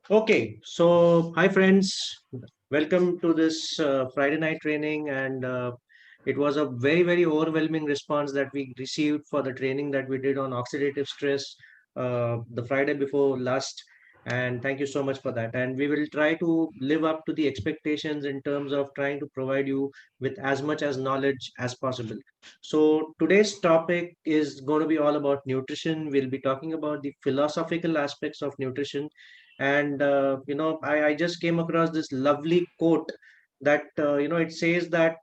Okay, so hi friends, welcome to this Friday night training, and it was a very overwhelming response that we received for the training that we did on oxidative stress the Friday before last, and thank you so much for that. And we will try to live up to the expectations in terms of trying to provide you with as much as knowledge as possible. So today's topic is going to be all about nutrition. We'll be talking about the philosophical aspects of nutrition, and I just came across this lovely quote that it says that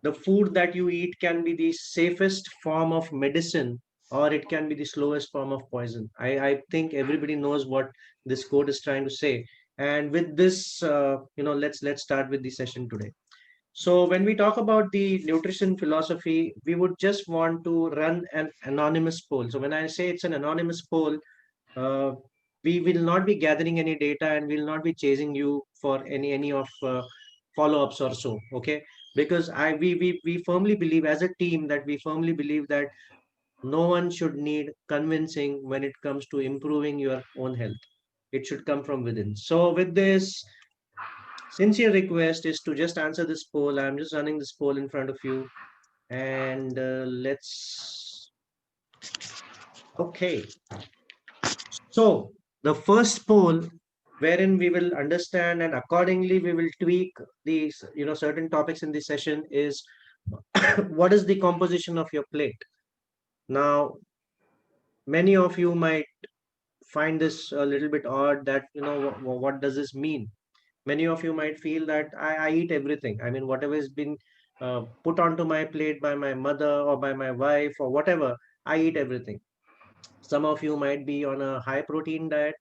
the food that you eat can be the safest form of medicine, or it can be the slowest form of poison. I think everybody knows what this quote is trying to say. And with this, let's start with the session today. So when we talk about the nutrition philosophy, we would just want to run an anonymous poll. So when I say it's an anonymous poll, uh, we will not be gathering any data, and we will not be chasing you for any of follow-ups or so. Okay, because we firmly believe as a team that we firmly believe that no one should need convincing when it comes to improving your own health. It should come from within. So with this sincere request is to just answer this poll. I'm just running this poll in front of you, and let's okay. So the first poll, wherein we will understand and accordingly we will tweak these, certain topics in this session, is what is the composition of your plate? Now, many of you might find this a little bit odd that, what does this mean? Many of you might feel that I eat everything. I mean, whatever has been put onto my plate by my mother or by my wife or whatever, I eat everything. Some of you might be on a high protein diet.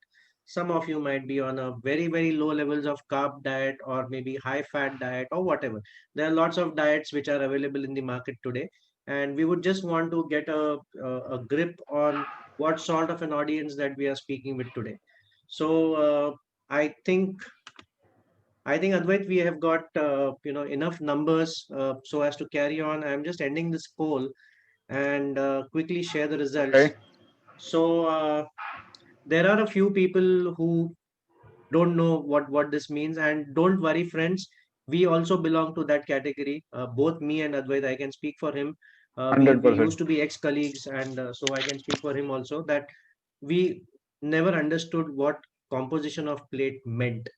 Some of you might be on a very low levels of carb diet, or maybe high fat diet, or whatever. There are lots of diets which are available in the market today. And we would just want to get a grip on what sort of an audience that we are speaking with today. So I think Advait, we have got enough numbers so as to carry on. I'm just ending this poll and quickly share the results. Okay. So there are a few people who don't know what this means, and don't worry, friends. We also belong to that category. Both me and Advait, I can speak for him. We 100%. used to be ex-colleagues, and so I can speak for him also. That we never understood what composition of plate meant.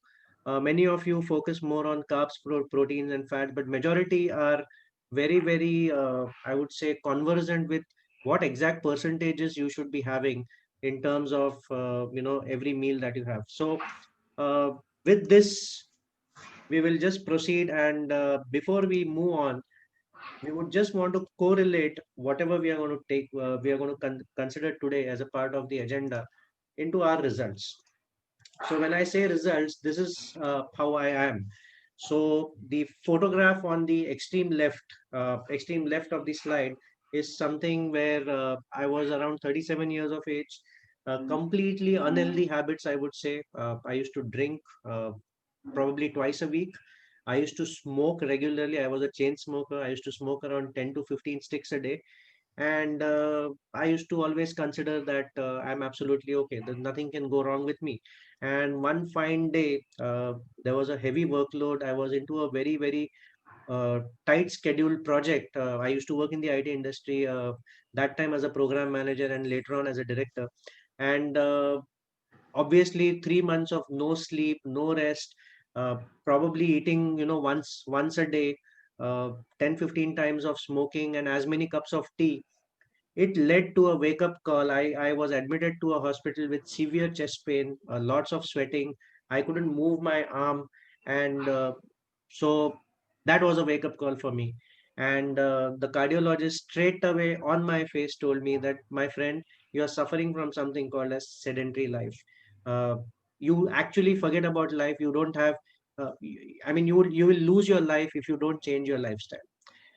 Many of you focus more on carbs, proteins, and fats, but majority are very, I would say, conversant with what exact percentages you should be having in terms of every meal that you have. So uh, with this, we will just proceed, and before we move on, we would just want to correlate whatever we are going to take, we are going to consider today as a part of the agenda into our results. So when I say results, this is how I am. So the photograph on the extreme left of the slide is something where I was around 37 years of age, completely unhealthy habits, I would say. I used to drink probably twice a week. I used to smoke regularly. I was a chain smoker. I used to smoke around 10 to 15 sticks a day. And I used to always consider that I'm absolutely okay. That nothing can go wrong with me. And one fine day, there was a heavy workload. I was into a very tight scheduled project. I used to work in the IT industry, that time as a program manager and later on as a director. And obviously 3 months of no sleep, no rest, uh, probably eating, once a day, 10 15 times of smoking, and as many cups of tea. It led to a wake up call. I was admitted to a hospital with severe chest pain, lots of sweating. I couldn't move my arm. And so that was a wake up call for me. And the cardiologist straight away on my face told me that, my friend, you are suffering from something called as sedentary life. Uh, you actually forget about life. You don't have, I mean, you will lose your life if you don't change your lifestyle.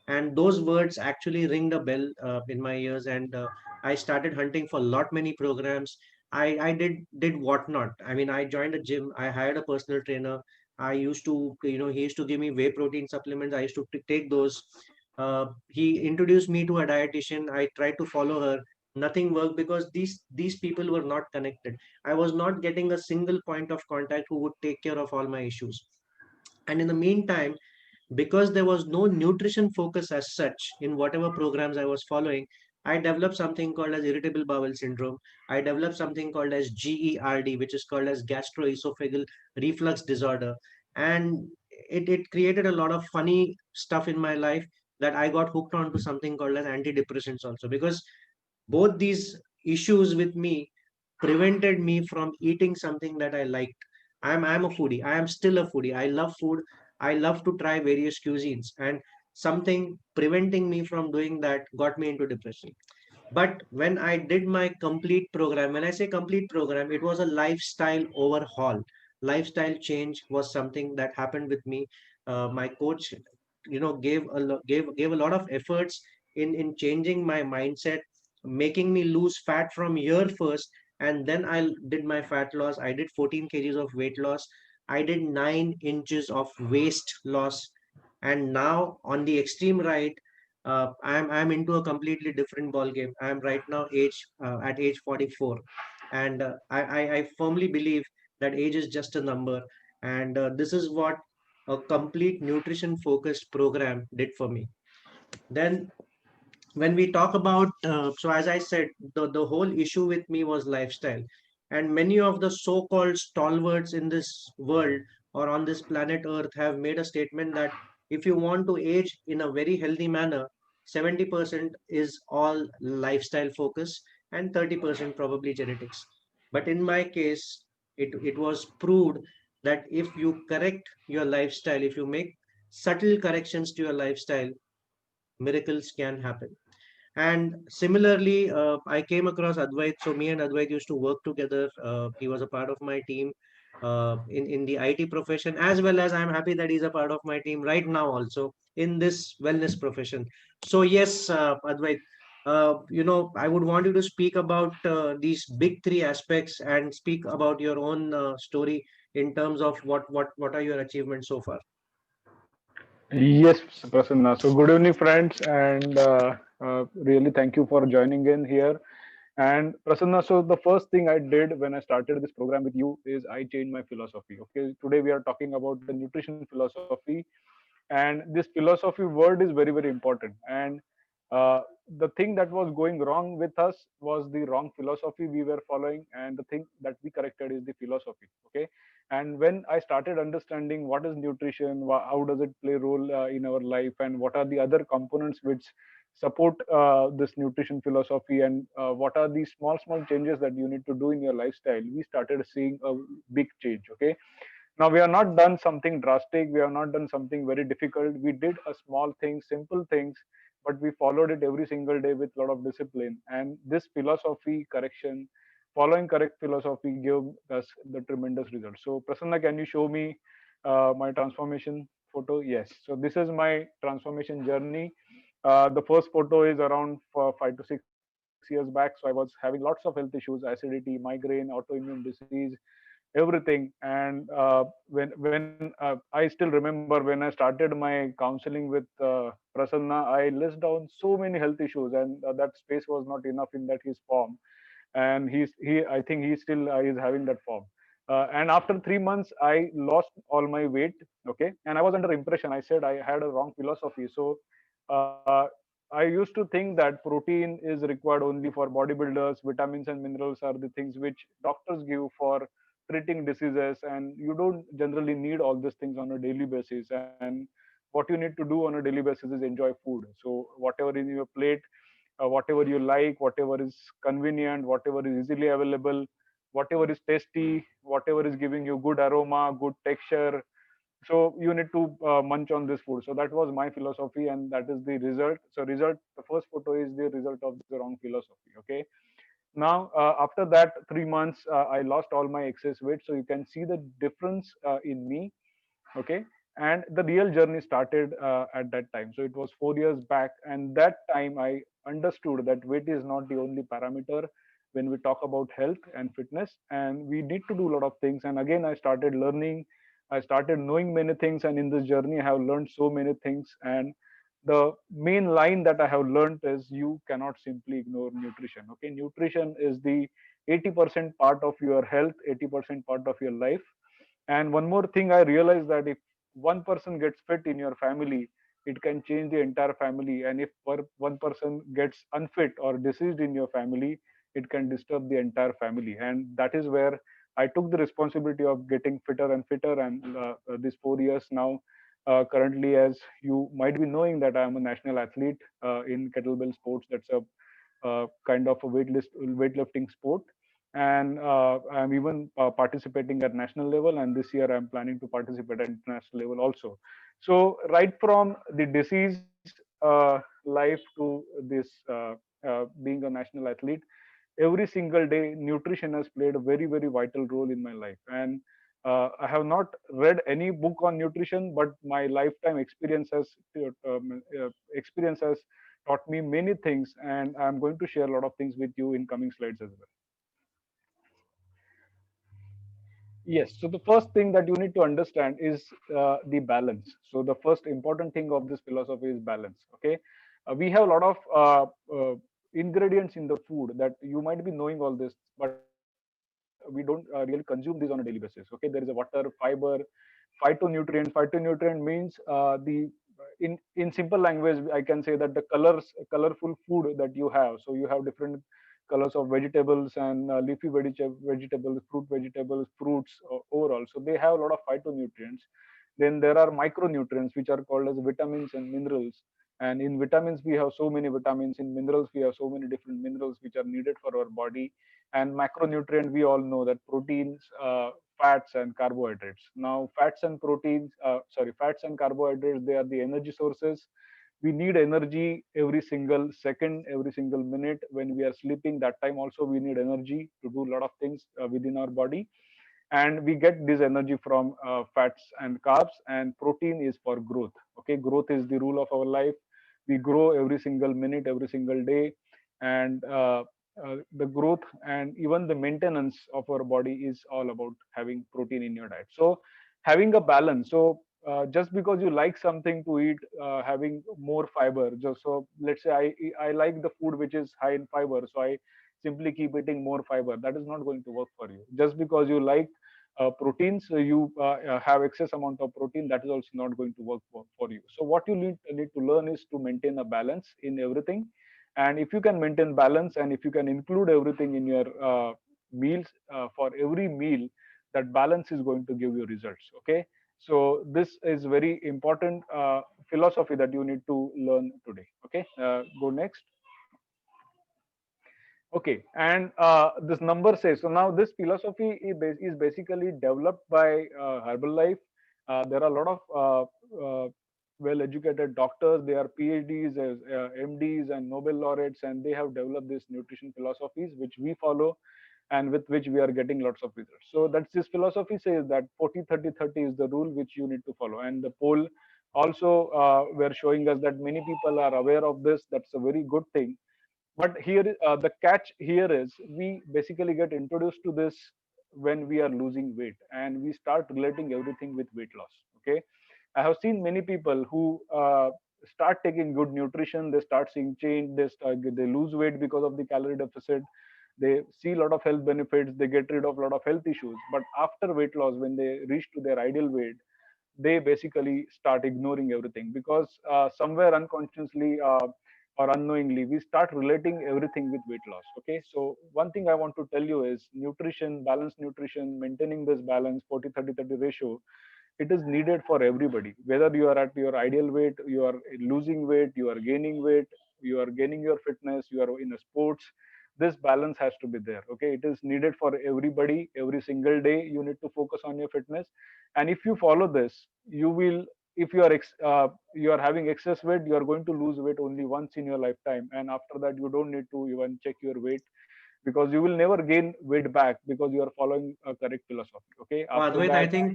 And those words actually ringed a bell in my ears, and I started hunting for lot many programs. I did what not. I mean, I joined a gym. I hired a personal trainer. I used to, he used to give me whey protein supplements. I used to take those. He introduced me to a dietitian. I tried to follow her. Nothing worked because these people were not connected. I was not getting a single point of contact who would take care of all my issues. And in the meantime, because there was no nutrition focus as such in whatever programs I was following, I developed something called as irritable bowel syndrome. I developed something called as GERD, which is called as gastroesophageal reflux disorder. And it created a lot of funny stuff in my life, that I got hooked onto something called as antidepressants also, because both these issues with me prevented me from eating something that I liked. I'm a foodie. I am still a foodie. I love food. I love to try various cuisines, and something preventing me from doing that got me into depression. But when I did my complete program, when I say complete program, it was a lifestyle overhaul. Lifestyle change was something that happened with me. My coach, gave a lot of efforts in changing my mindset, making me lose fat from here first, and then I did my fat loss. I did 14 kgs of weight loss. I did 9 inches of waist loss, and now on the extreme right, I'm into a completely different ball game. I'm right now at age 44, and I firmly believe that age is just a number, and this is what a complete nutrition focused program did for me. Then when we talk about, so as I said, the whole issue with me was lifestyle. And many of the so-called stalwarts in this world or on this planet earth have made a statement that if you want to age in a very healthy manner, 70% is all lifestyle focus and 30% probably genetics. But in my case, it was proved that if you correct your lifestyle, if you make subtle corrections to your lifestyle, miracles can happen. And similarly, I came across Advait. So me and Advait used to work together. He was a part of my team in the IT profession, as well as I'm happy that he's a part of my team right now also in this wellness profession. So yes, Advait, I would want you to speak about these big three aspects and speak about your own story in terms of what are your achievements so far. Yes, Prasanna. So, good evening, friends, and really thank you for joining in here. And Prasanna, so the first thing I did when I started this program with you is I changed my philosophy. Okay, today we are talking about the nutrition philosophy, and this philosophy word is very, very important. And the thing that was going wrong with us was the wrong philosophy we were following, and the thing that we corrected is the philosophy. Okay, and when I started understanding what is nutrition, how does it play role in our life, and what are the other components which support this nutrition philosophy, and what are the small small changes that you need to do in your lifestyle, we started seeing a big change. Okay, now we have not done something drastic, we have not done something very difficult, we did a small thing, simple things, but we followed it every single day with a lot of discipline. And this philosophy correction, following correct philosophy, gave us the tremendous result. So Prasanna, can you show me my transformation photo? Yes, so this is my transformation journey. The first photo is around 5 to 6 years back. So I was having lots of health issues, acidity, migraine, autoimmune disease, everything. And when I still remember when I started my counseling with Prasanna, I list down so many health issues, and that space was not enough in that his form. And he I think he still is having that form. And after 3 months I lost all my weight. Okay, and I was under impression, I said I had a wrong philosophy. So uh, I used to think that protein is required only for bodybuilders, vitamins and minerals are the things which doctors give for treating diseases, and you don't generally need all these things on a daily basis. And what you need to do on a daily basis is enjoy food. So whatever in your plate, whatever you like, whatever is convenient, whatever is easily available, whatever is tasty, whatever is giving you good aroma, good texture, so you need to munch on this food. So that was my philosophy, and that is the result. So result, the first photo is the result of the wrong philosophy. Okay, now after that 3 months I lost all my excess weight, so you can see the difference in me. Okay, and the real journey started at that time. So it was 4 years back, and that time I understood that weight is not the only parameter when we talk about health and fitness, and we need to do a lot of things. And again I started learning, I started knowing many things, and in this journey I have learned so many things. And the main line that I have learned is you cannot simply ignore nutrition. Okay, nutrition is the 80% part of your health, 80% part of your life. And one more thing I realized, that if one person gets fit in your family, it can change the entire family. And if one person gets unfit or diseased in your family, it can disturb the entire family. And that is where I took the responsibility of getting fitter and fitter. And these 4 years now, currently, as you might be knowing, that I am a national athlete in kettlebell sports. That's a kind of a weightlifting sport, and I'm even participating at national level, and this year I'm planning to participate at international level also. So right from the disease life to this being a national athlete, every single day nutrition has played a very, very vital role in my life. And I have not read any book on nutrition, but my lifetime experience has taught me many things, and I'm going to share a lot of things with you in coming slides as well. Yes. So the first thing that you need to understand is the balance. So the first important thing of this philosophy is balance. Okay, we have a lot of ingredients in the food that you might be knowing all this, but we don't really consume these on a daily basis. Okay, there is a water, fiber, phytonutrient. Phytonutrient means the in simple language, I can say that the colorful food that you have. So you have different colors of vegetables and leafy vegetables, fruit vegetables, fruits overall. So they have a lot of phytonutrients. Then there are micronutrients, which are called as vitamins and minerals. And in vitamins, we have so many vitamins. In minerals, we have so many different minerals which are needed for our body. And macronutrient, we all know that proteins, fats, and carbohydrates. Now, fats and carbohydrates, they are the energy sources. We need energy every single second, every single minute. When we are sleeping, that time also we need energy to do a lot of things within our body. And we get this energy from fats and carbs. And protein is for growth. Okay, growth is the rule of our life. We grow every single minute, every single day. And the growth and even the maintenance of our body is all about having protein in your diet. So having a balance. So just because you like something to eat, having more fiber. Just so let's say I like the food which is high in fiber, so I simply keep eating more fiber. That is not going to work for you. Just because you like proteins, you have excess amount of protein, that is also not going to work for you. So what you need to learn is to maintain a balance in everything. And if you can maintain balance, and if you can include everything in your meals, for every meal, that balance is going to give you results. Okay, so this is very important philosophy that you need to learn today. Okay, go next. Okay, and this number says, so now this philosophy is basically developed by Herbal Life. There are a lot of well-educated doctors. They are PhDs, MDs, and Nobel laureates, and they have developed these nutrition philosophies, which we follow, and with which we are getting lots of results. So that's this philosophy says that 40-30-30 is the rule which you need to follow. And the poll also were showing us that many people are aware of this. That's a very good thing. But here, the catch here is we basically get introduced to this when we are losing weight, and we start relating everything with weight loss. Okay, I have seen many people who start taking good nutrition, they start seeing change, they lose weight because of the calorie deficit. They see a lot of health benefits, they get rid of a lot of health issues. But after weight loss, when they reach to their ideal weight, they basically start ignoring everything, because somewhere unconsciously or unknowingly we start relating everything with weight loss. Okay, so one thing I want to tell you is nutrition, balanced nutrition, maintaining this balance 40-30-30 ratio, it is needed for everybody. Whether you are at your ideal weight, you are losing weight, you are gaining weight, you are gaining your fitness, you are in a sports, this balance has to be there. Okay, it is needed for everybody. Every single day you need to focus on your fitness. And if you follow this, you will, if you are having excess weight, you are going to lose weight only once in your lifetime, and after that you don't need to even check your weight, because you will never gain weight back, because you are following a correct philosophy. Okay, after Advait,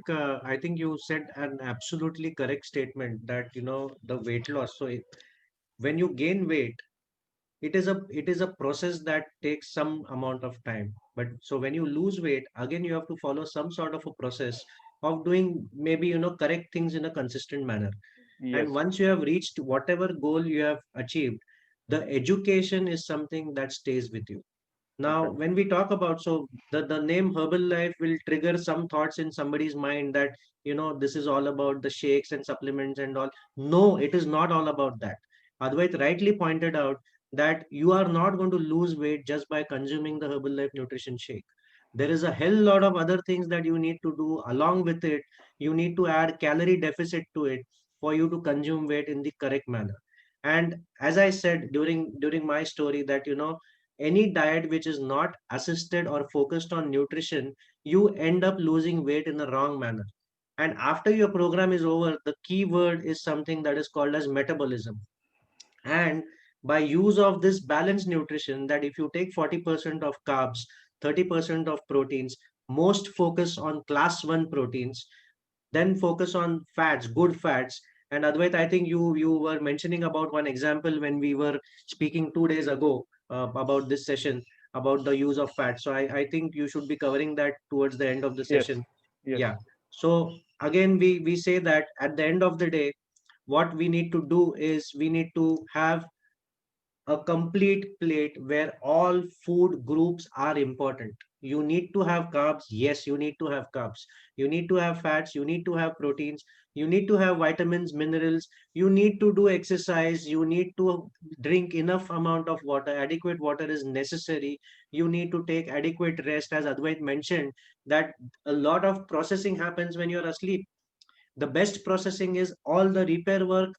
that. I think you said an absolutely correct statement that the weight loss. So when you gain weight, it is a process that takes some amount of time. But so when you lose weight, again you have to follow some sort of a process of doing maybe correct things in a consistent manner. And Yes. once you have reached whatever goal you have achieved, the education is something that stays with you. Now, Perfect. when we talk about, so the name Herbal Life will trigger some thoughts in somebody's mind that, this is all about the shakes and supplements and all. No, it is not all about that. Advait rightly pointed out that you are not going to lose weight just by consuming the Herbal Life nutrition shake. There is a hell lot of other things that you need to do along with it. You need to add calorie deficit to it for you to consume weight in the correct manner. And as I said during my story that, any diet which is not assisted or focused on nutrition, you end up losing weight in the wrong manner. And after your program is over, the key word is something that is called as metabolism. And by use of this balanced nutrition, that if you take 40% of carbs, 30% of proteins, most focus on class 1 proteins, then focus on fats, good fats. And Advait, I think you were mentioning about one example when we were speaking 2 days ago about this session about the use of fat. So I think you should be covering that towards the end of the Yes. session. Yes. Yeah. So again, we say that at the end of the day, what we need to do is we need to have a complete plate where all food groups are important. You need to have carbs. Yes, you need to have carbs. You need to have fats. You need to have proteins. You need to have vitamins, minerals. You need to do exercise. You need to drink enough amount of water. Adequate water is necessary. You need to take adequate rest. As Advait mentioned, that a lot of processing happens when you're asleep. The best processing is all the repair work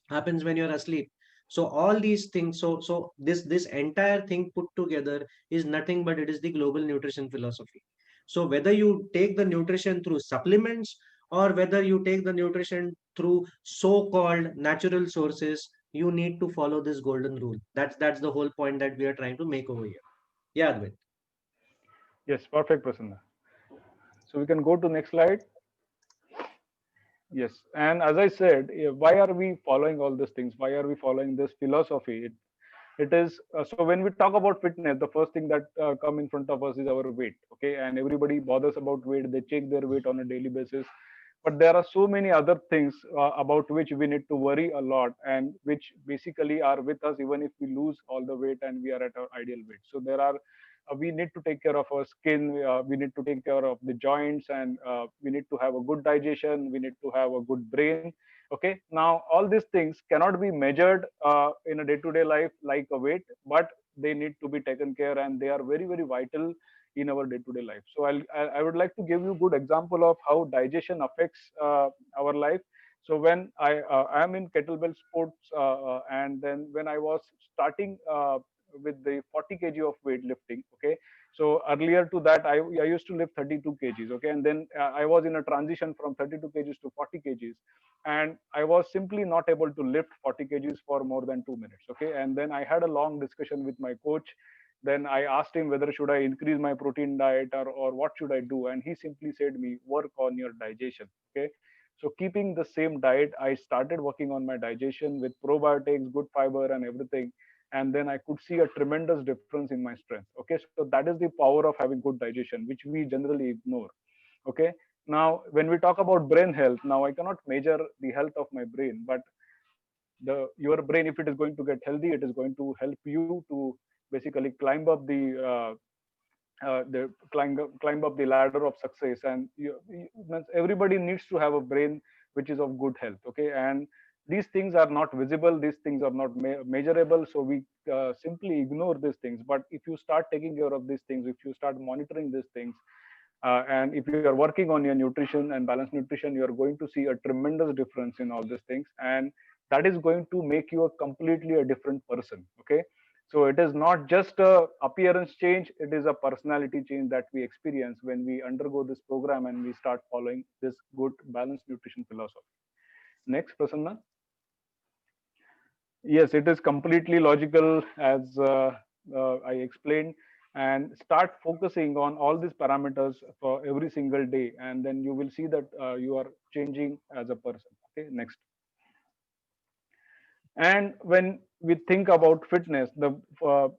happens when you're asleep. So all these things, so this entire thing put together is nothing but it is the global nutrition philosophy. So whether you take the nutrition through supplements or whether you take the nutrition through so-called natural sources, you need to follow this golden rule. That's the whole point that we are trying to make over here. Yeah, Advait. Yes. Perfect, Prasanna. So we can go to next slide. Yes. And as I said, why are we following all these things? Why are we following this philosophy? It is so when we talk about fitness, the first thing that come in front of us is our weight. Okay, and everybody bothers about weight. They check their weight on a daily basis, but there are so many other things about which we need to worry a lot, and which basically are with us even if we lose all the weight and we are at our ideal weight. So there are we need to take care of our skin, we need to take care of the joints, and we need to have a good digestion, we need to have a good brain. Okay, now all these things cannot be measured in a day to day life like a weight, but they need to be taken care, and they are very very vital in our day to day life. So I would like to give you a good example of how digestion affects our life. So when I am in kettlebell sports, and then when I was starting with the 40 kg of weightlifting. Okay, so earlier to that, I used to lift 32 kgs. Okay, and then I was in a transition from 32 kgs to 40 kgs, and I was simply not able to lift 40 kgs for more than 2 minutes. Okay, and then I had a long discussion with my coach. Then I asked him whether should I increase my protein diet, or what should I do, and he simply said me, work on your digestion. Okay, so keeping the same diet, I started working on my digestion with probiotics, good fiber, and everything, and then I could see a tremendous difference in my strength. Okay, so that is the power of having good digestion, which we generally ignore. Okay, now when we talk about brain health, now I cannot measure the health of my brain, but your brain, if it is going to get healthy, it is going to help you to basically climb up the ladder of success. And everybody needs to have a brain which is of good health. Okay, and these things are not visible, these things are not measurable, so we simply ignore these things. But if you start taking care of these things, if you start monitoring these things, and if you are working on your nutrition and balanced nutrition, you are going to see a tremendous difference in all these things, and that is going to make you a completely a different person. Okay, so it is not just a appearance change, it is a personality change that we experience when we undergo this program and we start following this good balanced nutrition philosophy. Next, Prasanna. Yes, it is completely logical, as I explained, and start focusing on all these parameters for every single day, and then you will see that you are changing as a person. Okay, next. And when we think about fitness, the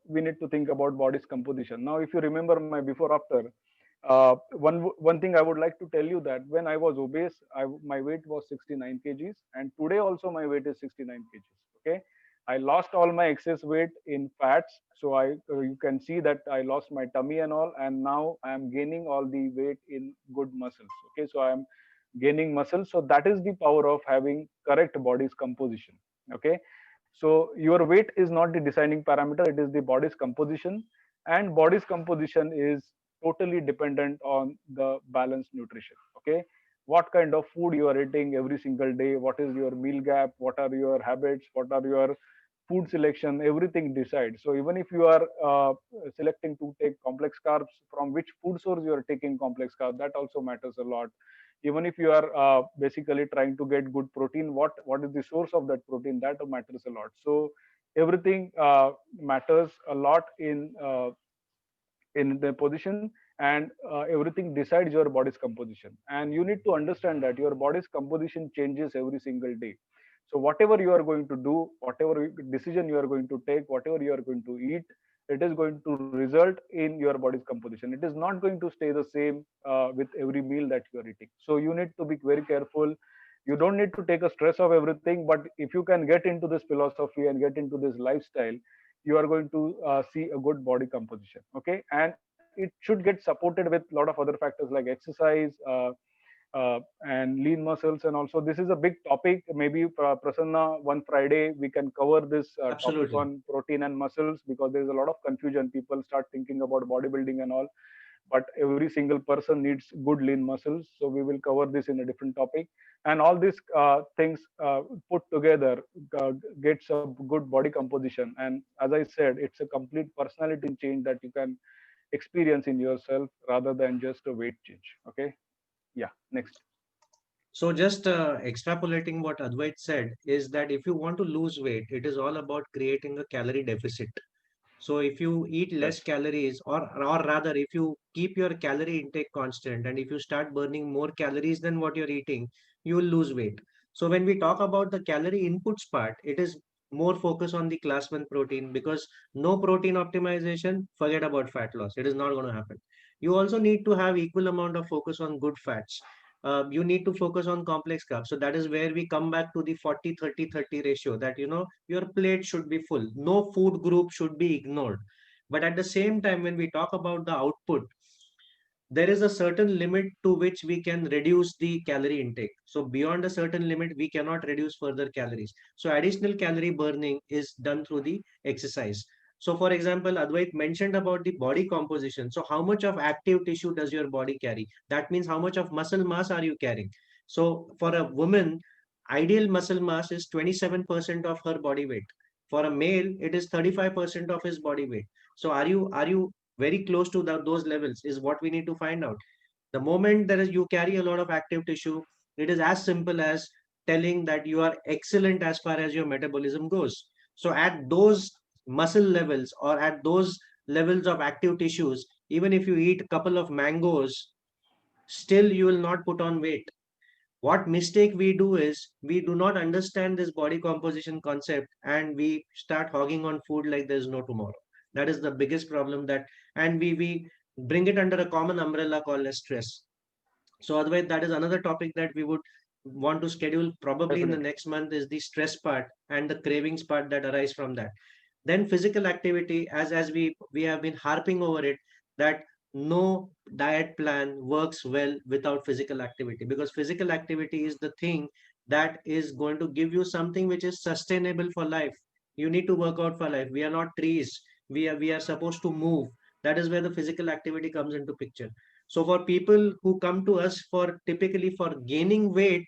we need to think about body's composition. Now, if you remember my before after, One thing I would like to tell you that when I was obese, my weight was 69 kgs, and today also my weight is 69 kgs. Okay, I lost all my excess weight in fats, so you can see that I lost my tummy and all, and now I am gaining all the weight in good muscles. Okay, so I am gaining muscle. So that is the power of having correct body's composition. Okay, so your weight is not the deciding parameter; it is the body's composition, and body's composition is totally dependent on the balanced nutrition. Okay, what kind of food you are eating every single day, what is your meal gap, what are your habits, what are your food selection, everything decides. So even if you are selecting to take complex carbs, from which food source you are taking complex carbs, that also matters a lot. Even if you are basically trying to get good protein, what is the source of that protein, that matters a lot. So everything matters a lot in the position, and everything decides your body's composition, and you need to understand that your body's composition changes every single day. So whatever you are going to do, whatever decision you are going to take, whatever you are going to eat, it is going to result in your body's composition. It is not going to stay the same with every meal that you are eating. So you need to be very careful. You don't need to take a stress of everything, but if you can get into this philosophy and get into this lifestyle, you are going to see a good body composition. Okay, and it should get supported with a lot of other factors like exercise, and lean muscles. And also, this is a big topic. Maybe Prasanna, one Friday we can cover this topic Absolutely. on protein and muscles, because there is a lot of confusion. People start thinking about bodybuilding and all, but every single person needs good lean muscles. So we will cover this in a different topic, and all these things put together gets a good body composition. And as I said, it's a complete personality change that you can experience in yourself rather than just a weight change. Okay, yeah, next. So just extrapolating what Advait said is that if you want to lose weight, it is all about creating a calorie deficit. So if you eat less Correct. calories, or rather, if you keep your calorie intake constant, and if you start burning more calories than what you're eating, you will lose weight. So when we talk about the calorie inputs part, it is more focus on the class one protein, because no protein optimization, forget about fat loss. It is not going to happen. You also need to have equal amount of focus on good fats. You need to focus on complex carbs. So that is where we come back to the 40-30-30 ratio, that your plate should be full. No food group should be ignored. But at the same time, when we talk about the output, there is a certain limit to which we can reduce the calorie intake. So beyond a certain limit, we cannot reduce further calories. So additional calorie burning is done through the exercise. So for example, Advait mentioned about the body composition. So how much of active tissue does your body carry? That means how much of muscle mass are you carrying? So for a woman, ideal muscle mass is 27% of her body weight. For a male, it is 35% of his body weight. So are you very close to those levels is what we need to find out. The moment there is you carry a lot of active tissue, it is as simple as telling that you are excellent as far as your metabolism goes. So at those muscle levels, or at those levels of active tissues, even if you eat a couple of mangoes, still you will not put on weight. What mistake we do is we do not understand this body composition concept, and we start hogging on food like there's no tomorrow. That is the biggest problem, that and we bring it under a common umbrella called as stress. So otherwise, that is another topic that we would want to schedule probably in the Definitely. next month, is the stress part and the cravings part that arise from that. Then physical activity, as we have been harping over it, that no diet plan works well without physical activity, because physical activity is the thing that is going to give you something which is sustainable for life. You need to work out for life. We are not trees. We are supposed to move. That is where the physical activity comes into picture. So for people who come to us for typically for gaining weight,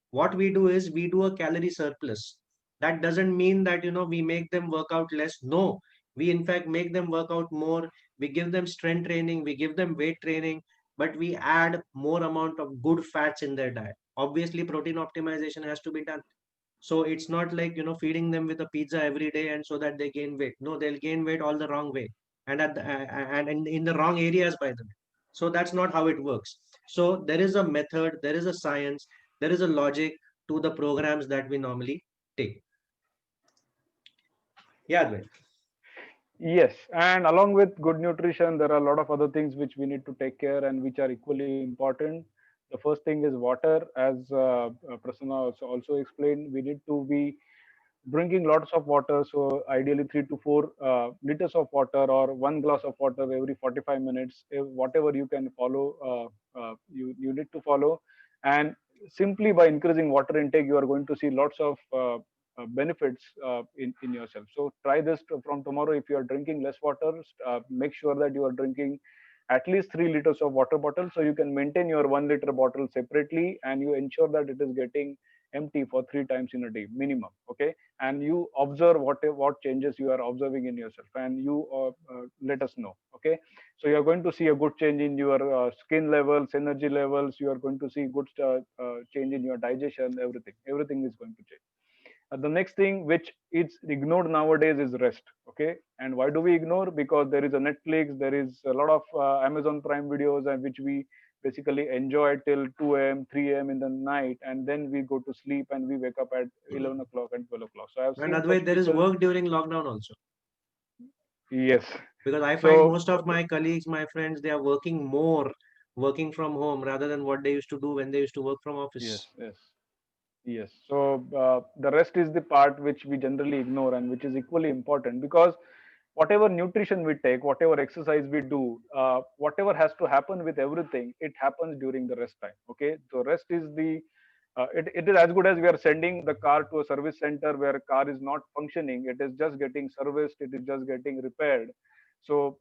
what we do is we do a calorie surplus. That doesn't mean that we make them work out less. No, we in fact make them work out more. We give them strength training, we give them weight training, but we add more amount of good fats in their diet. Obviously, protein optimization has to be done. So it's not like feeding them with a pizza every day and so that they gain weight. No, they'll gain weight all the wrong way, and and in the wrong areas, by the way. So that's not how it works. So there is a method, there is a science, there is a logic to the programs that we normally take. Yeah, Advait. Yes, and along with good nutrition, there are a lot of other things which we need to take care and which are equally important. The first thing is water, as Prasanna also explained. We need to be drinking lots of water. So ideally 3 to 4 liters of water or 1 glass of water every 45 minutes, whatever you can follow, you need to follow. And simply by increasing water intake, you are going to see lots of benefits in yourself. So try this from tomorrow. If you are drinking less water, make sure that you are drinking at least 3 liters of water bottle, so you can maintain your 1 liter bottle separately, and you ensure that it is getting empty for 3 times in a day minimum. Okay, and you observe what changes you are observing in yourself, and you let us know. Okay, so you are going to see a good change in your skin levels, energy levels. You are going to see good change in your digestion. Everything is going to change. The next thing which is ignored nowadays is rest. Okay, and why do we ignore? Because there is a Netflix, there is a lot of Amazon Prime videos, and which we basically enjoy till 2 a.m., 3 a.m. in the night, and then we go to sleep and we wake up at 11 o'clock and 12 o'clock. So I've And seen otherwise, such there is people. work during lockdown also. Yes. Because I find So most of my colleagues, my friends, they are working more, working from home rather than what they used to do when they used to work from yes, office. yes. Yes. So the rest is the part which we generally ignore and which is equally important, because whatever nutrition we take, whatever exercise we do, whatever has to happen with everything, it happens during the rest time. Okay. So rest is it is as good as we are sending the car to a service center where car is not functioning. It is just getting serviced. It is just getting repaired. So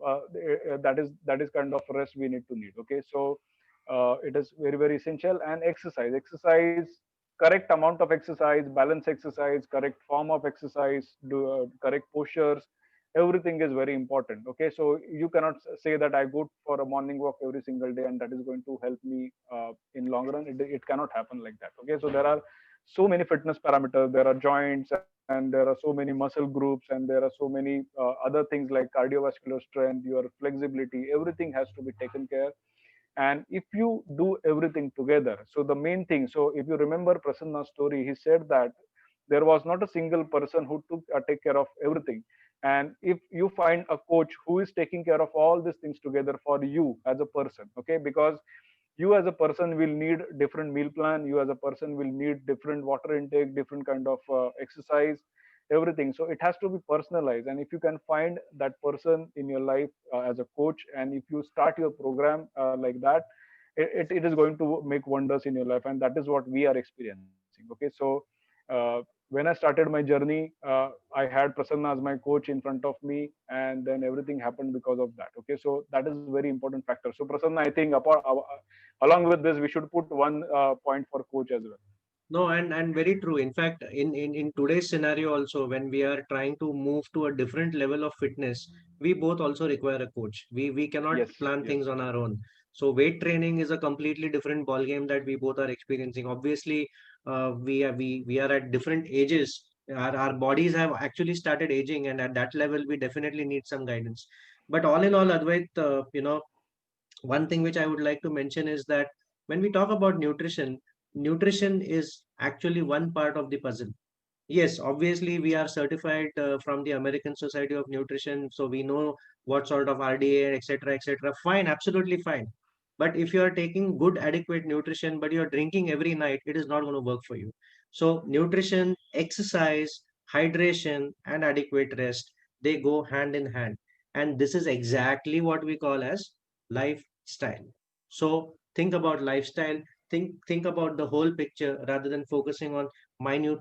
that is kind of rest we need. Okay. So it is very, very essential. And exercise, correct amount of exercise, balance exercise, correct form of exercise, do correct postures, everything is very important. Okay, so you cannot say that I go for a morning walk every single day and that is going to help me in long run. It cannot happen like that. Okay, so there are so many fitness parameters. There are joints, and there are so many muscle groups, and there are so many other things like cardiovascular strength, your flexibility, everything has to be taken care. And if you do everything together, so the main thing, so if you remember Prasanna's story, he said that there was not a single person who took take care of everything. And if you find a coach who is taking care of all these things together for you as a person, okay, because you as a person will need different meal plan, you as a person will need different water intake, different kind of exercise, everything. So it has to be personalized, and if you can find that person in your life as a coach, and if you start your program like that, it is going to make wonders in your life, and that is what we are experiencing. Okay, so uh, when I started my journey, I had Prasanna as my coach in front of me, and then everything happened because of that. Okay, so that is very important factor. So Prasanna, I think along with this, we should put one point for coach as well. No, and very true. In fact, in today's scenario also, when we are trying to move to a different level of fitness, we both also require a coach. We cannot Yes, plan yes, things on our own. So weight training is a completely different ball game that we both are experiencing. Obviously, we are at different ages. Our bodies have actually started aging, and at that level, we definitely need some guidance. But all in all, Advait, one thing which I would like to mention is that when we talk about nutrition, nutrition is actually one part of the puzzle. Yes, obviously we are certified from the American Society of Nutrition, so we know what sort of RDA, etc., etc. Fine, absolutely fine. But if you are taking good, adequate nutrition, but you are drinking every night, it is not going to work for you. So nutrition, exercise, hydration, and adequate rest, they go hand in hand. And this is exactly what we call as lifestyle. So think about lifestyle. Think about the whole picture rather than focusing on minute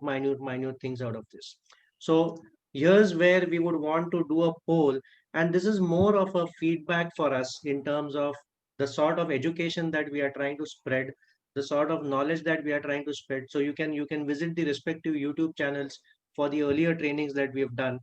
things out of this. So here's where we would want to do a poll, and this is more of a feedback for us in terms of the sort of education that we are trying to spread, the sort of knowledge that we are trying to spread. So you can visit the respective YouTube channels for the earlier trainings that we have done.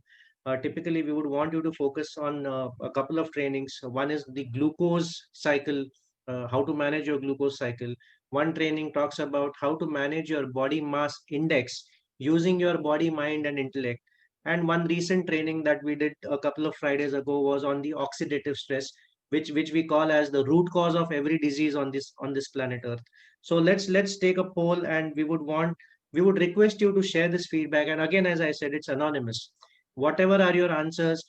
Typically, we would want you to focus on a couple of trainings. One is the glucose cycle, how to manage your glucose cycle. One training talks about how to manage your body mass index using your body, mind, and intellect. And one recent training that we did a couple of Fridays ago was on the oxidative stress, which we call as the root cause of every disease on this planet Earth. So let's take a poll, and we would request you to share this feedback. And again, as I said, it's anonymous. Whatever are your answers,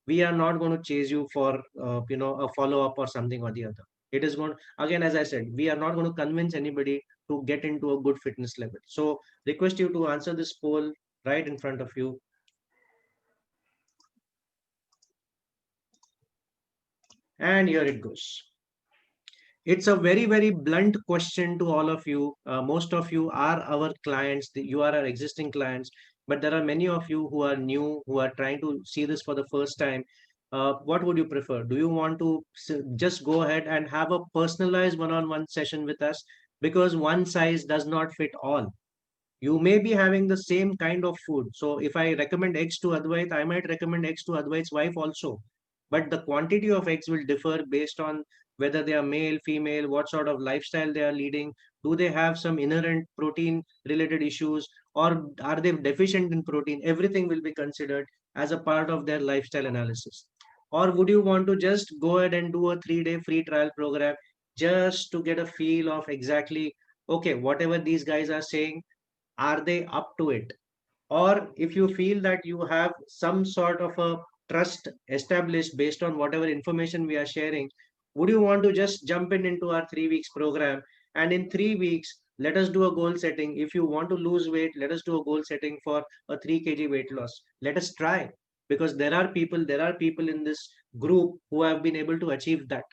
we are not going to chase you for a follow up or something or the other. It is going, again, as I said, we are not going to convince anybody to get into a good fitness level. So request you to answer this poll right in front of you. And here it goes. It's a very, very blunt question to all of you. Most of you are our clients, you are our existing clients, but there are many of you who are new, who are trying to see this for the first time. What would you prefer? Do you want to just go ahead and have a personalized one on one session with us? Because one size does not fit all. You may be having the same kind of food. So if I recommend eggs to Advait, I might recommend eggs to Advait's wife also. But the quantity of eggs will differ based on whether they are male, female, what sort of lifestyle they are leading. Do they have some inherent protein related issues, or are they deficient in protein? Everything will be considered as a part of their lifestyle analysis. Or would you want to just go ahead and do a 3 day free trial program just to get a feel of exactly, okay, whatever these guys are saying, are they up to it? Or if you feel that you have some sort of a trust established based on whatever information we are sharing, would you want to just jump in into our 3 weeks program? And in 3 weeks, let us do a goal setting. If you want to lose weight, let us do a goal setting for a 3 kg weight loss. Let us try, because there are people in this group who have been able to achieve that.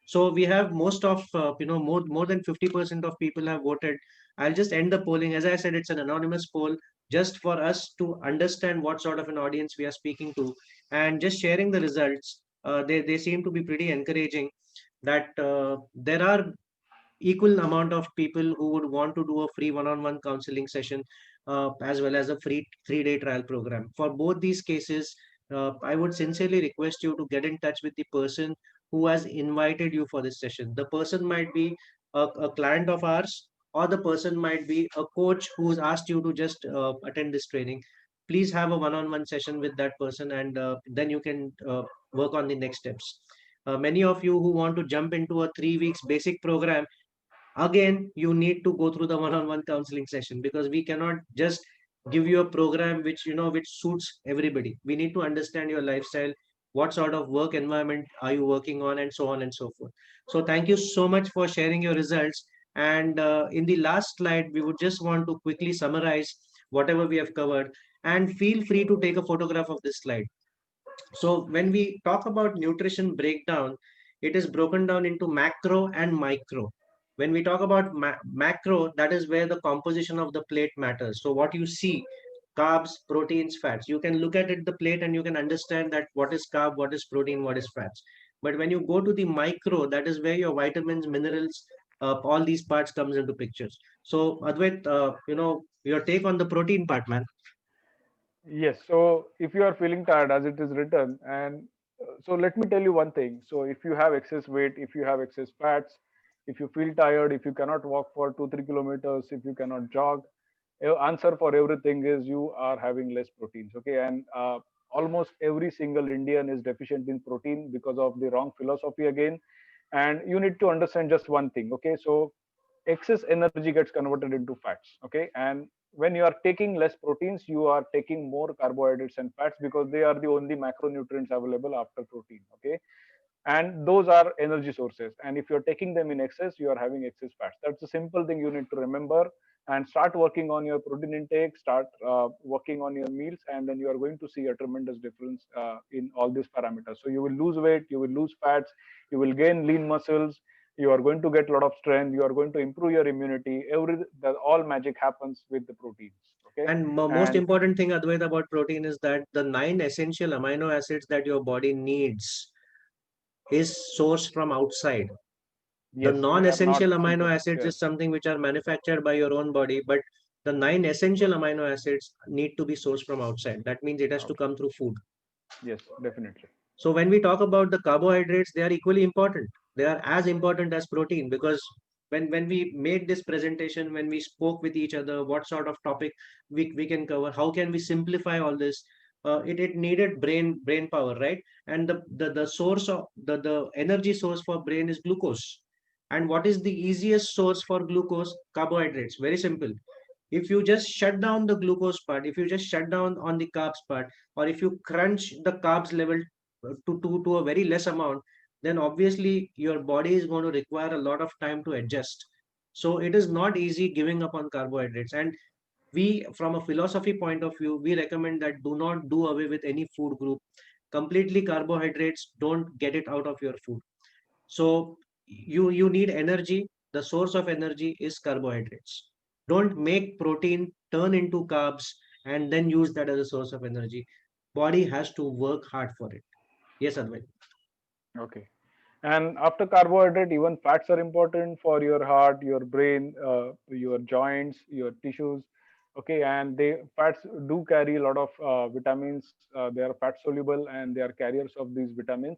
So we have most of, more than 50% of people have voted. I'll just end the polling. As I said, it's an anonymous poll just for us to understand what sort of an audience we are speaking to, and just sharing the results. They seem to be pretty encouraging, that there are equal amount of people who would want to do a free one-on-one counseling session, as well as a free 3 day trial program. For both these cases, I would sincerely request you to get in touch with the person who has invited you for this session. The person might be a client of ours, or the person might be a coach who's asked you to just attend this training. Please have a one-on-one session with that person, and then you can work on the next steps. Many of you who want to jump into a 3 weeks basic program, again you need to go through the one-on-one counseling session, because we cannot just give you a program which suits everybody. We need to understand your lifestyle, what sort of work environment are you working on, and so on and so forth. So thank you so much for sharing your results. And in the last slide, we would just want to quickly summarize whatever we have covered, and feel free to take a photograph of this slide. So when we talk about nutrition breakdown, it is broken down into macro and micro. When we talk about macro, that is where the composition of the plate matters. So what you see, carbs, proteins, fats, you can look at it, the plate, and you can understand that what is carb, what is protein, what is fats. But when you go to the micro, that is where your vitamins, minerals, all these parts comes into pictures. So Advait, your take on the protein part, man. Yes. So if you are feeling tired, as it is written, and so let me tell you one thing. So if you have excess weight, if you have excess fats, if you feel tired, if you cannot walk for 2 3 kilometers, if you cannot jog, answer for everything is you are having less proteins. Okay, and almost every single Indian is deficient in protein because of the wrong philosophy again. And you need to understand just one thing. Okay, so excess energy gets converted into fats. Okay, and when you are taking less proteins, you are taking more carbohydrates and fats because they are the only macronutrients available after protein. Okay, and those are energy sources, and if you're taking them in excess, you are having excess fats. That's a simple thing you need to remember, and start working on your protein intake, start working on your meals, and then you are going to see a tremendous difference in all these parameters. So you will lose weight, you will lose fats, you will gain lean muscles, you are going to get a lot of strength, you are going to improve your immunity. All magic happens with the proteins. Okay, And most and important thing, Advait, about protein is that the 9 essential amino acids that your body needs is sourced from outside. The yes, they are not non-essential amino synthetic. acids Yes, is something which are manufactured by your own body, but the 9 essential amino acids need to be sourced from outside. That means it has to outside. come through food. Yes, definitely. So when we talk about the carbohydrates, they are equally important. They are as important as protein, because when we made this presentation, when we spoke with each other, what sort of topic we can cover, how can we simplify all this? It needed brain power, right? And the source of the energy source for brain is glucose. And what is the easiest source for glucose? Carbohydrates. Very simple. If you just shut down the glucose part, if you just shut down on the carbs part, or if you crunch the carbs level to a very less amount, then obviously your body is going to require a lot of time to adjust. So it is not easy giving up on carbohydrates. And we, from a philosophy point of view, we recommend that do not do away with any food group completely. Carbohydrates, don't get it out of your food. So you need energy. The source of energy is carbohydrates. Don't make protein turn into carbs and then use that as a source of energy. Body has to work hard for it. Yes, Advait. Okay. And after carbohydrate, even fats are important for your heart, your brain, your joints, your tissues. Okay, and they fats do carry a lot of vitamins. They are fat soluble and they are carriers of these vitamins.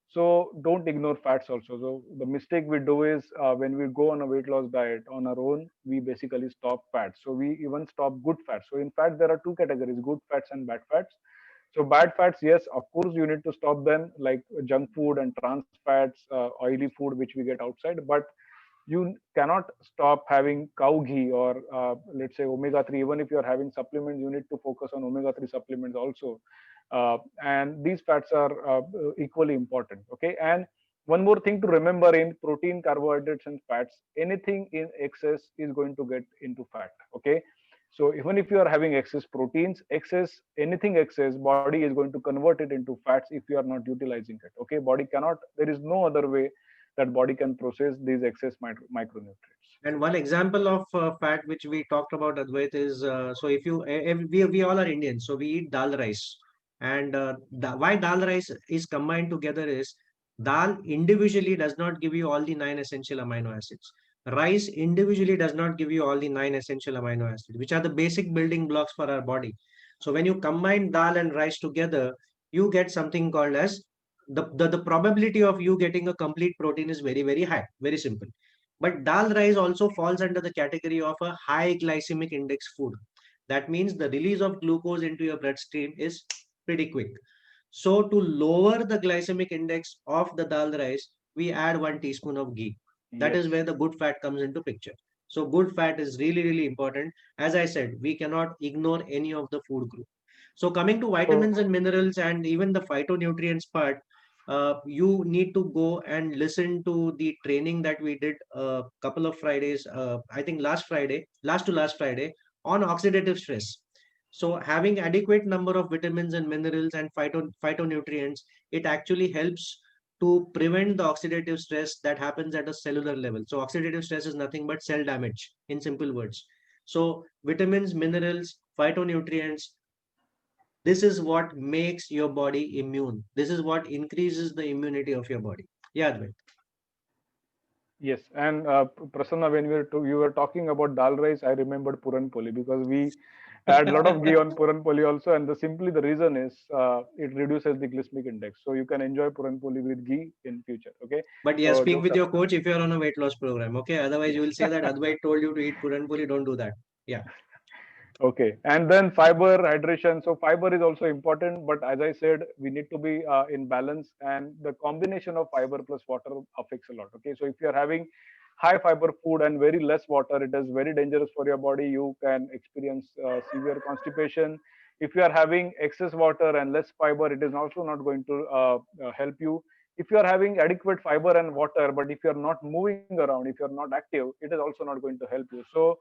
So don't ignore fats also. So the mistake we do is when we go on a weight loss diet on our own, we basically stop fats. So we even stop good fats. So in fact, there are two categories: good fats and bad fats. So bad fats, yes, of course, you need to stop them, like junk food and trans fats, oily food which we get outside. But you cannot stop having cow ghee or let's say omega 3. Even if you are having supplements, you need to focus on omega 3 supplements also. And these fats are equally important. Okay, and one more thing to remember: in protein, carbohydrates, and fats, anything in excess is going to get into fat. Okay, so even if you are having excess proteins, excess anything excess, body is going to convert it into fats if you are not utilizing it. Okay, body cannot. There is no other way that body can process these excess micronutrients. And one example of fat which we talked about, Advait, is so if we all are Indians, so we eat dal rice. And why dal rice is combined together is dal individually does not give you all the nine essential amino acids. Rice individually does not give you all the nine essential amino acids, which are the basic building blocks for our body. So when you combine dal and rice together, you get something called as the probability of you getting a complete protein is very, very high, very simple. But dal rice also falls under the category of a high glycemic index food. That means the release of glucose into your bloodstream is pretty quick. So to lower the glycemic index of the dal rice, we add 1 teaspoon of ghee. That is Yes, where the good fat comes into picture. So good fat is really, really important. As I said, we cannot ignore any of the food group. So coming to so vitamins and minerals and even the phytonutrients part, you need to go and listen to the training that we did a couple of Fridays, I think last Friday, last to last Friday, on oxidative stress. So having adequate number of vitamins and minerals and phytonutrients, it actually helps to prevent the oxidative stress that happens at a cellular level. So oxidative stress is nothing but cell damage in simple words. So vitamins, minerals, phytonutrients, this is what makes your body immune. This is what increases the immunity of your body. Yeah, Advait. yes, and Prasanna, when you were talking about dal rice, I remembered puran poli because we add a lot of ghee on puran poli also, and simply the reason is it reduces the glycemic index, so you can enjoy puran poli with ghee in future. Okay, But yeah, so speak jokes with your apart. coach if you're on a weight loss program. Okay. Otherwise, you will say that Advait told you to eat puran puri. Don't do that. Yeah. Okay, and then fiber, hydration. So fiber is also important, but as I said, we need to be in balance, and the combination of fiber plus water affects a lot. Okay, so if you are having high fiber food and very less water, it is very dangerous for your body. You can experience severe constipation. If you are having excess water and less fiber, it is also not going to help you. If you are having adequate fiber and water, but if you are not moving around, if you are not active, it is also not going to help you. So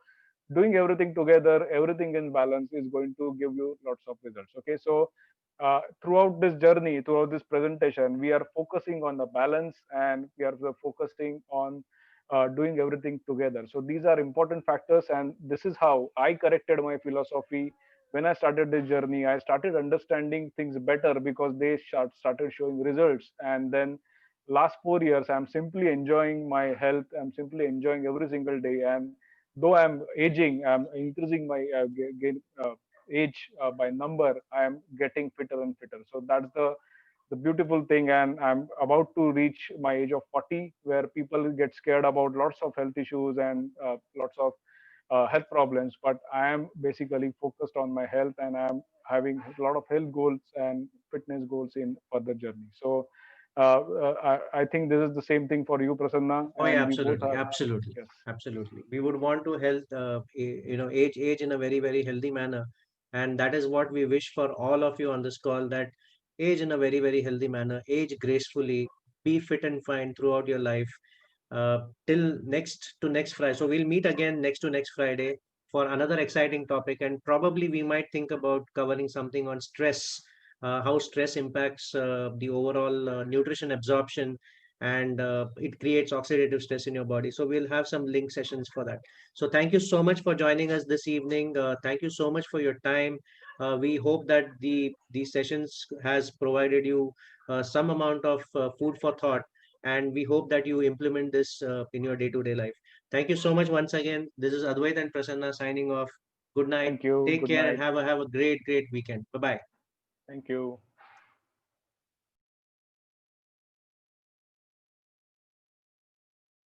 doing everything together, everything in balance is going to give you lots of results. Okay, so throughout this journey, throughout this presentation, we are focusing on the balance and we are focusing on doing everything together. So these are important factors, and this is how I corrected my philosophy. When I started this journey, I started understanding things better because they started showing results. And then last 4 years, I'm simply enjoying my health. I'm simply enjoying every single day. And though I'm aging, I'm increasing my age by number. I am getting fitter and fitter. So that's the beautiful thing. And I'm about to reach my age of 40, where people get scared about lots of health issues and lots of health problems. But I am basically focused on my health, and I'm having a lot of health goals and fitness goals in further journey. So I think this is the same thing for you, Prasanna, Oh, yeah, and we both absolutely. are. Absolutely. Yes. Absolutely. We would want to health, age in a very, very healthy manner. And that is what we wish for all of you on this call, that age in a very, very healthy manner, age gracefully, be fit and fine throughout your life, till next Friday. So we'll meet again next to next Friday for another exciting topic, and probably we might think about covering something on stress, how stress impacts the overall nutrition absorption, and it creates oxidative stress in your body. So we'll have some link sessions for that. So thank you so much for joining us this evening. Thank you so much for your time. We hope that these sessions has provided you some amount of food for thought, and we hope that you implement this in your day-to-day life. Thank you so much once again. This is Advait and Prasanna signing off. Good night. Thank you. Take Good care and night. have a great weekend. Bye bye. Thank you.